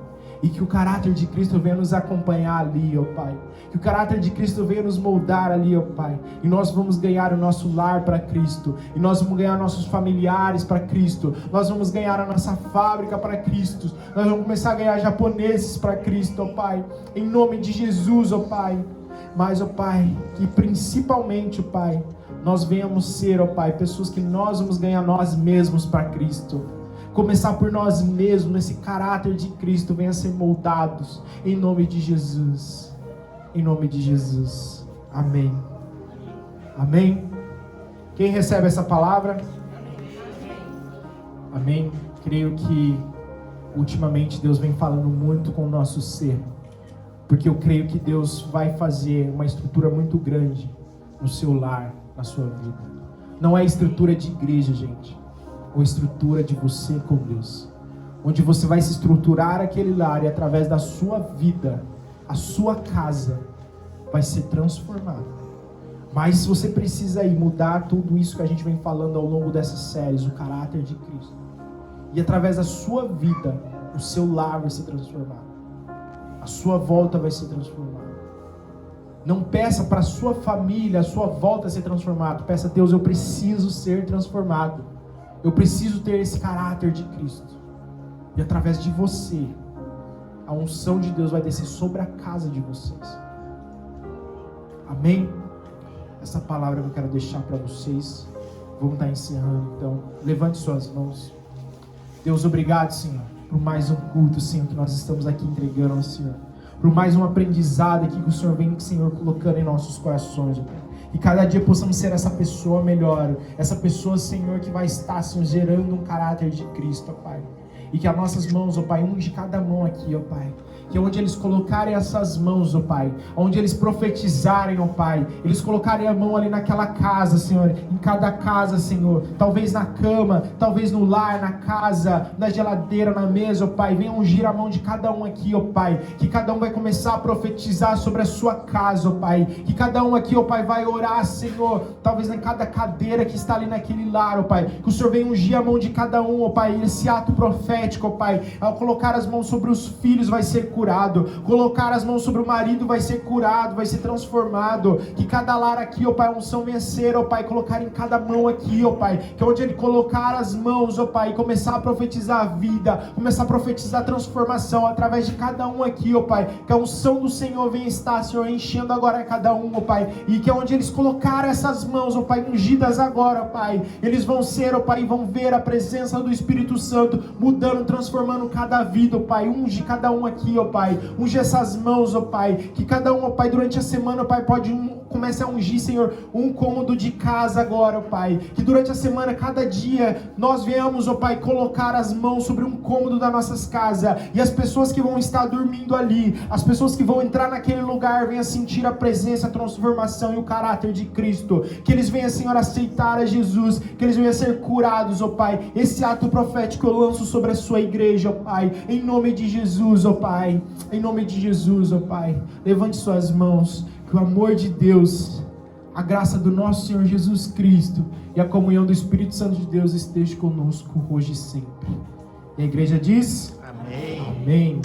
Speaker 1: E que o caráter de Cristo venha nos acompanhar ali, ó Pai. Que o caráter de Cristo venha nos moldar ali, ó Pai. E nós vamos ganhar o nosso lar para Cristo. E nós vamos ganhar nossos familiares para Cristo. Nós vamos ganhar a nossa fábrica para Cristo. Nós vamos começar a ganhar japoneses para Cristo, ó Pai. Em nome de Jesus, ó Pai. Mas, ó Pai, que principalmente, ó Pai, nós venhamos ser, ó Pai, pessoas que nós vamos ganhar nós mesmos para Cristo. Começar por nós mesmos, nesse caráter de Cristo, venha ser moldados, em nome de Jesus, em nome de Jesus, amém, amém, quem recebe essa palavra? Amém, creio que ultimamente Deus vem falando muito com o nosso ser, porque eu creio que Deus vai fazer uma estrutura muito grande no seu lar, na sua vida, não é estrutura de igreja, gente, ou estrutura de você com Deus, onde você vai se estruturar aquele lar e através da sua vida, a sua casa vai ser transformada. Mas você precisa aí mudar tudo isso que a gente vem falando ao longo dessas séries, o caráter de Cristo, e através da sua vida, o seu lar vai ser transformado, a sua volta vai ser transformada. Não peça para a sua família, a sua volta ser transformada, peça a Deus, eu preciso ser transformado. Eu preciso ter esse caráter de Cristo. E através de você, a unção de Deus vai descer sobre a casa de vocês. Amém? Essa palavra que eu quero deixar para vocês. Vamos estar encerrando, então. Levante suas mãos. Deus, obrigado, Senhor, por mais um culto, Senhor, que nós estamos aqui entregando ao Senhor. Por mais um aprendizado aqui que o Senhor vem, Senhor, colocando em nossos corações, Pai. E cada dia possamos ser essa pessoa melhor. Essa pessoa, Senhor, que vai estar, Senhor, gerando um caráter de Cristo, ó Pai. E que as nossas mãos, ó Pai, unge cada mão aqui, ó Pai. Que onde eles colocarem essas mãos, ó Pai, onde eles profetizarem, ó Pai, eles colocarem a mão ali naquela casa, Senhor, em cada casa, Senhor, talvez na cama, talvez no lar, na casa, na geladeira, na mesa, ó Pai, venha ungir a mão de cada um aqui, ó Pai, que cada um vai começar a profetizar sobre a sua casa, ó Pai, que cada um aqui, ó Pai, vai orar, Senhor, talvez em cada cadeira que está ali naquele lar, ó Pai, que o Senhor venha ungir a mão de cada um, ó Pai, esse ato profético, ó Pai, ao colocar as mãos sobre os filhos vai ser curado, colocar as mãos sobre o marido vai ser curado, vai ser transformado, que cada lar aqui, ó Pai, unção vencer, ó Pai, colocar em cada mão aqui, ó Pai, que onde ele colocar as mãos, ó Pai, começar a profetizar a vida, começar a profetizar a transformação através de cada um aqui, ó Pai, que a unção do Senhor venha estar, Senhor, enchendo agora cada um, ó Pai, e que onde eles colocarem essas mãos, ó Pai, ungidas agora, ó Pai, eles vão ser, ó Pai, e vão ver a presença do Espírito Santo mudando, transformando cada vida, ó Pai, unge cada um aqui, ó Pai, unge essas mãos, ó Pai, que cada um, ó Pai, durante a semana, ó Pai, comece a ungir, Senhor, um cômodo de casa agora, ó Pai, que durante a semana, cada dia, nós venhamos, ó Pai, colocar as mãos sobre um cômodo das nossas casas, e as pessoas que vão estar dormindo ali, as pessoas que vão entrar naquele lugar, venham sentir a presença, a transformação e o caráter de Cristo, que eles venham, Senhor, aceitar a Jesus, que eles venham ser curados, ó Pai, esse ato profético eu lanço sobre a sua igreja, ó Pai, em nome de Jesus, ó Pai, em nome de Jesus, ó Pai, levante suas mãos, que o amor de Deus, a graça do nosso Senhor Jesus Cristo e a comunhão do Espírito Santo de Deus esteja conosco hoje e sempre. E a igreja diz: Amém. Amém.